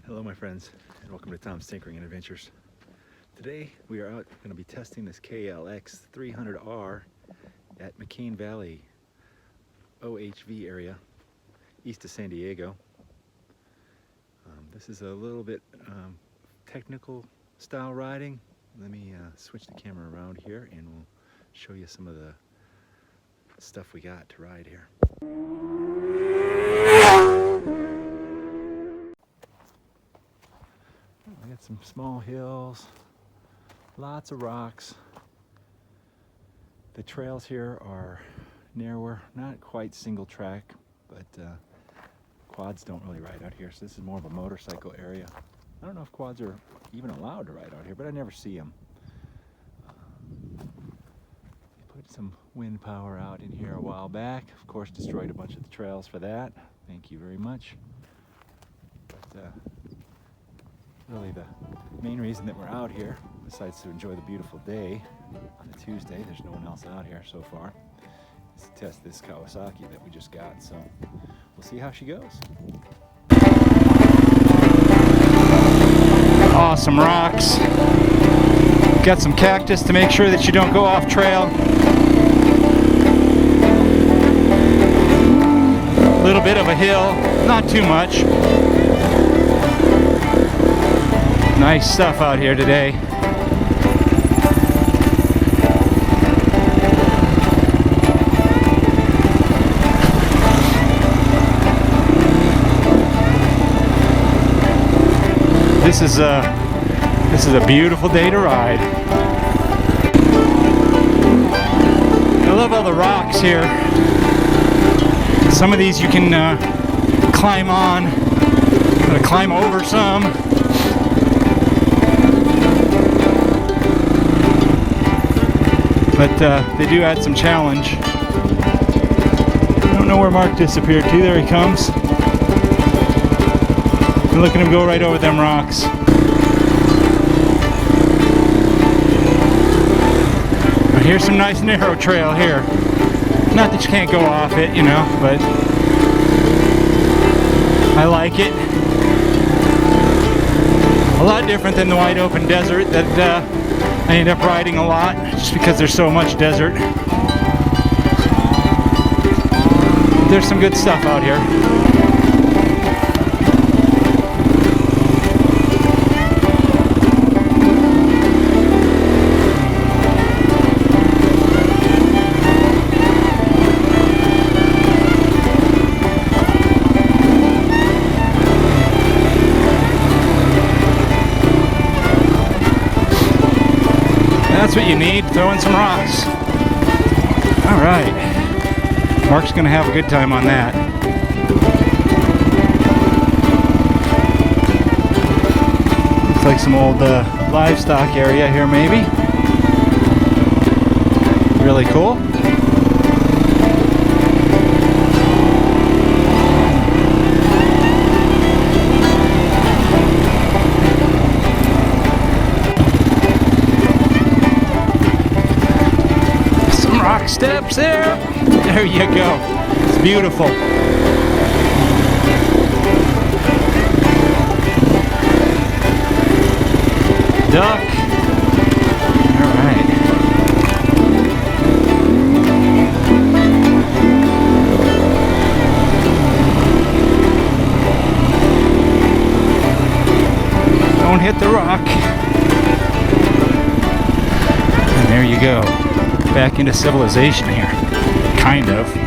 Hello my friends, and welcome to Tom's Tinkering and Adventures. Today we are out going to be testing this KLX300R at McCain Valley, OHV area, east of San Diego. This is a little bit technical style riding. Let me switch the camera around here and we'll show you some of the stuff we got to ride here. I got some small hills, lots of rocks. The trails here are narrower, not quite single track, but quads don't really ride out here, so this is more of a motorcycle area. I don't know if quads are even allowed to ride out here, but I never see them. Put some wind power out in here a while back. Of course, destroyed a bunch of the trails for that. Thank you very much. But really the main reason that we're out here, besides to enjoy the beautiful day on a Tuesday, there's no one else out here so far, is to test this Kawasaki that we just got. So we'll see how she goes. Awesome rocks. Got some cactus to make sure that you don't go off trail. A little bit of a hill, not too much. Nice stuff out here today. This is a beautiful day to ride. I love all the rocks here. Some of these you can climb on, climb over some. But they do add some challenge. I don't know where Mark disappeared to. There he comes. Look at him go right over them rocks. But here's some nice narrow trail here. Not that you can't go off it, you know, but I like it. A lot different than the wide open desert that I end up riding a lot, just because there's so much desert. There's some good stuff out here. That's what you need, throw in some rocks. All right, Mark's gonna have a good time on that. Looks like some old livestock area here maybe. Really cool. Steps there. There you go. It's beautiful. Duck. All right. Don't hit the rock. And there you go. Back into civilization here, kind of.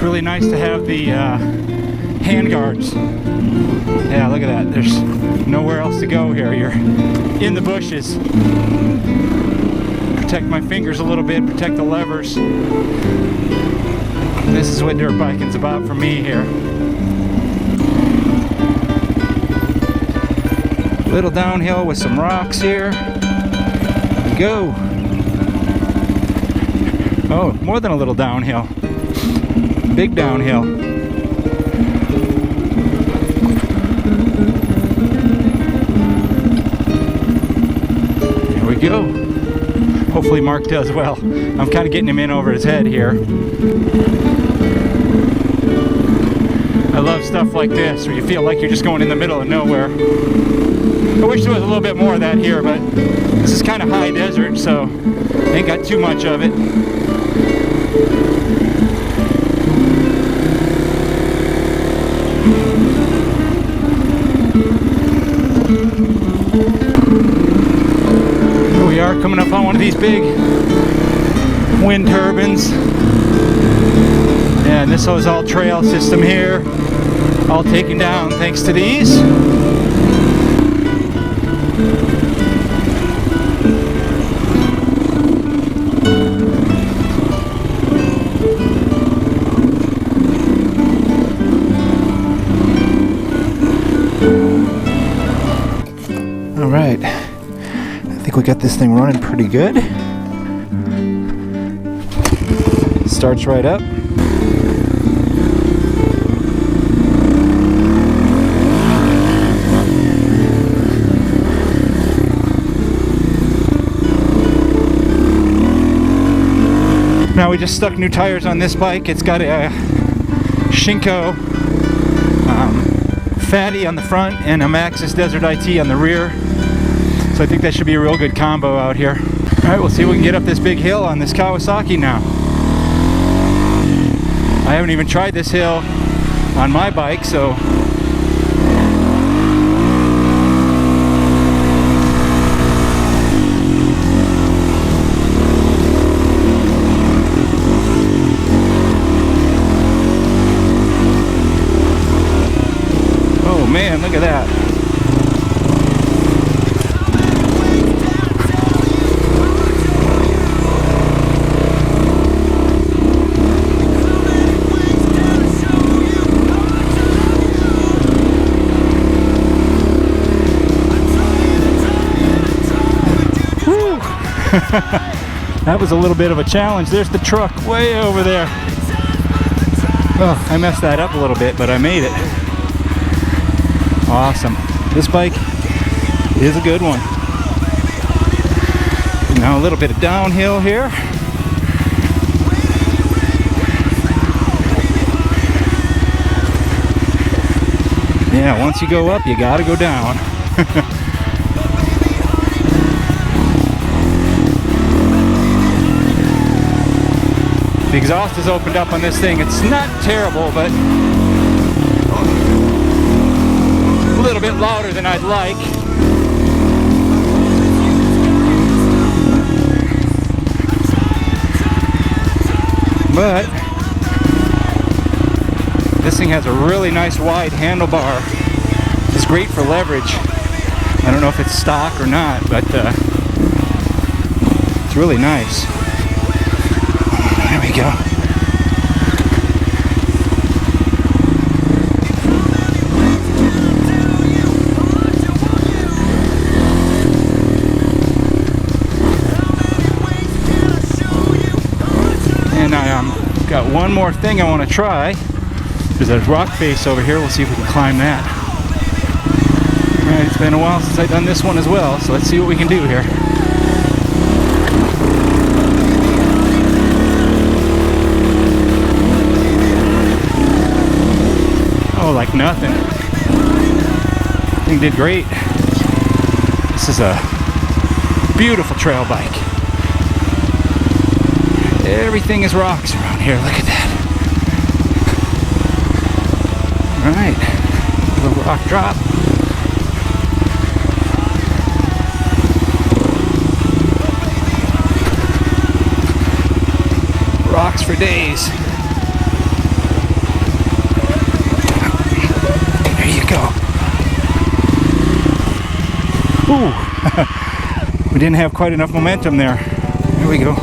Really nice to have the hand guards. Yeah, look at that. There's nowhere else to go here. You're in the bushes. Protect my fingers a little bit, protect the levers. And this is what dirt biking's about for me here. Little downhill with some rocks here. Go. Oh, more than a little downhill. Big downhill. There we go. Hopefully Mark does well. I'm kind of getting him in over his head here. I love stuff like this where you feel like you're just going in the middle of nowhere. I wish there was a little bit more of that here, but this is kind of high desert, so ain't got too much of it. Here we are coming up on one of these big wind turbines. And this was all trail system here, all taken down thanks to these. All right, I think we got this thing running pretty good. Starts right up. Now we just stuck new tires on this bike. It's got a Shinko Fatty on the front and a Maxxis Desert IT on the rear. So I think that should be a real good combo out here. All right, we'll see if we can get up this big hill on this Kawasaki now. I haven't even tried this hill on my bike, so oh man, look at that. That was a little bit of a challenge. There's the truck way over there. Oh, I messed that up a little bit, but I made it. Awesome. This bike is a good one. Now a little bit of downhill here. Yeah, once you go up, you gotta go down. The exhaust is opened up on this thing. It's not terrible, but a little bit louder than I'd like. But this thing has a really nice wide handlebar. It's great for leverage. I don't know if it's stock or not, but it's really nice. There we go. And I got one more thing I want to try. There's a rock face over here. We'll see if we can climb that. Alright, it's been a while since I've done this one as well, so let's see what we can do here. Oh, like nothing. Thing did great. This is a beautiful trail bike. Everything is rocks around here. Look at that. Alright. Little rock drop. Rocks for days. There you go. Ooh. We didn't have quite enough momentum there. Here we go.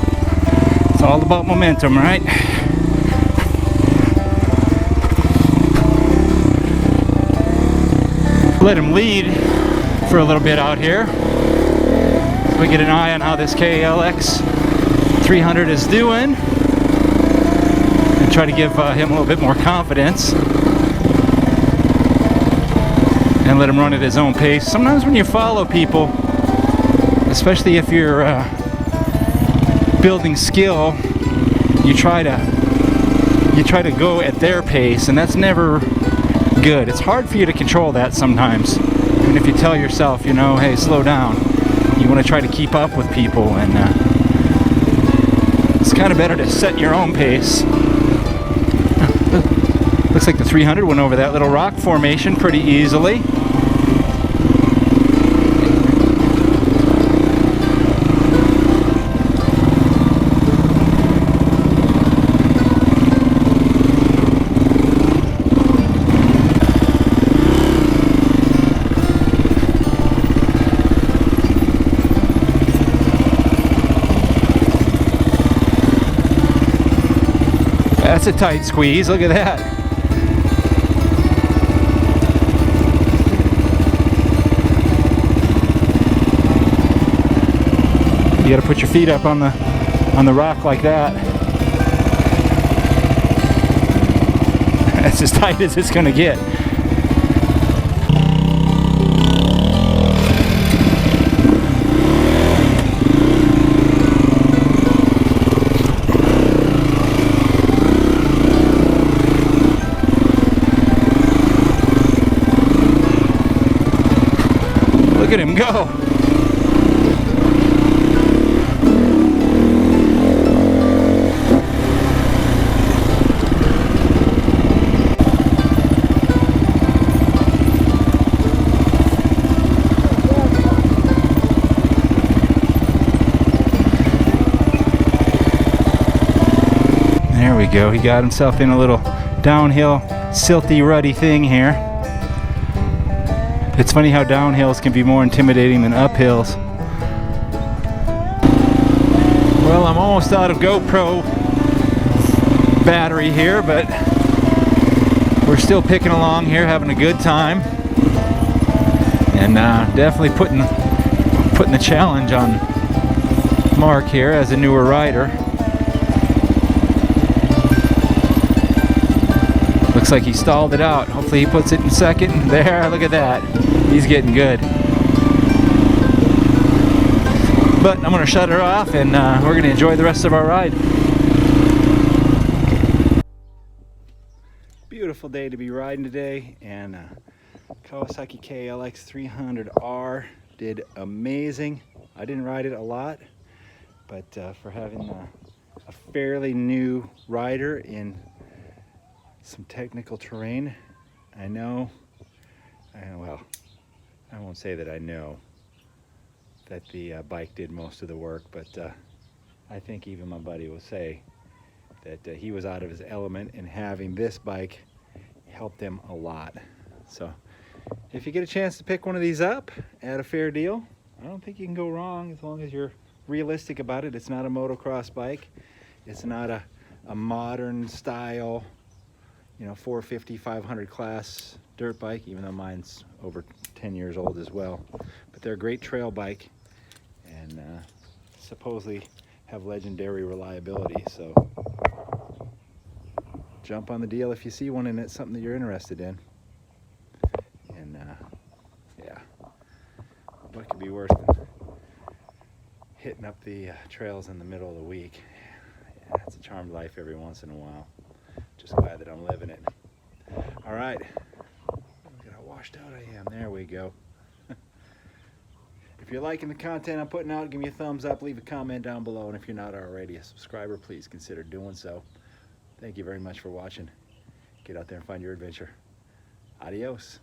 It's all about momentum, right? let him lead for a little bit out here. So we get an eye on how this KLX300 is doing and try to give him a little bit more confidence and let him run at his own pace. Sometimes when you follow people, especially if you're building skill, you try to go at their pace, and that's never good. It's hard for you to control that sometimes. Even if you tell yourself, you know, hey, slow down, you want to try to keep up with people, and it's kind of better to set your own pace. Looks like the 300 went over that little rock formation pretty easily. That's a tight squeeze, look at that. You gotta put your feet up on the rock like that. That's as tight as it's gonna get. Look at him go. There we go. He got himself in a little downhill, silty, ruddy thing here. It's funny how downhills can be more intimidating than uphills. Well, I'm almost out of GoPro battery here, but we're still picking along here, having a good time, and definitely putting the challenge on Mark here as a newer rider. Looks like he stalled it out. Hopefully he puts it in second. There, look at that. He's getting good. But I'm going to shut her off, and we're going to enjoy the rest of our ride. Beautiful day to be riding today, and Kawasaki KLX300R did amazing. I didn't ride it a lot, but for having a fairly new rider in some technical terrain, I know, well, I won't say that I know that the bike did most of the work, but I think even my buddy will say that he was out of his element, and having this bike helped him a lot. So if you get a chance to pick one of these up at a fair deal, I don't think you can go wrong as long as you're realistic about it. It's not a motocross bike. It's not a modern style, you know, 450, 500 class dirt bike, even though mine's over 10 years old as well. But they're a great trail bike, and supposedly have legendary reliability. So jump on the deal if you see one and it's something that you're interested in. And yeah, what could be worse than hitting up the trails in the middle of the week? Yeah, it's a charmed life every once in a while. Just glad that I'm living it. All right, look at how washed out I am. There we go. If you're liking the content I'm putting out, give me a thumbs up, leave a comment down below, and if you're not already a subscriber, please consider doing so. Thank you very much for watching. Get out there and find your adventure. Adios.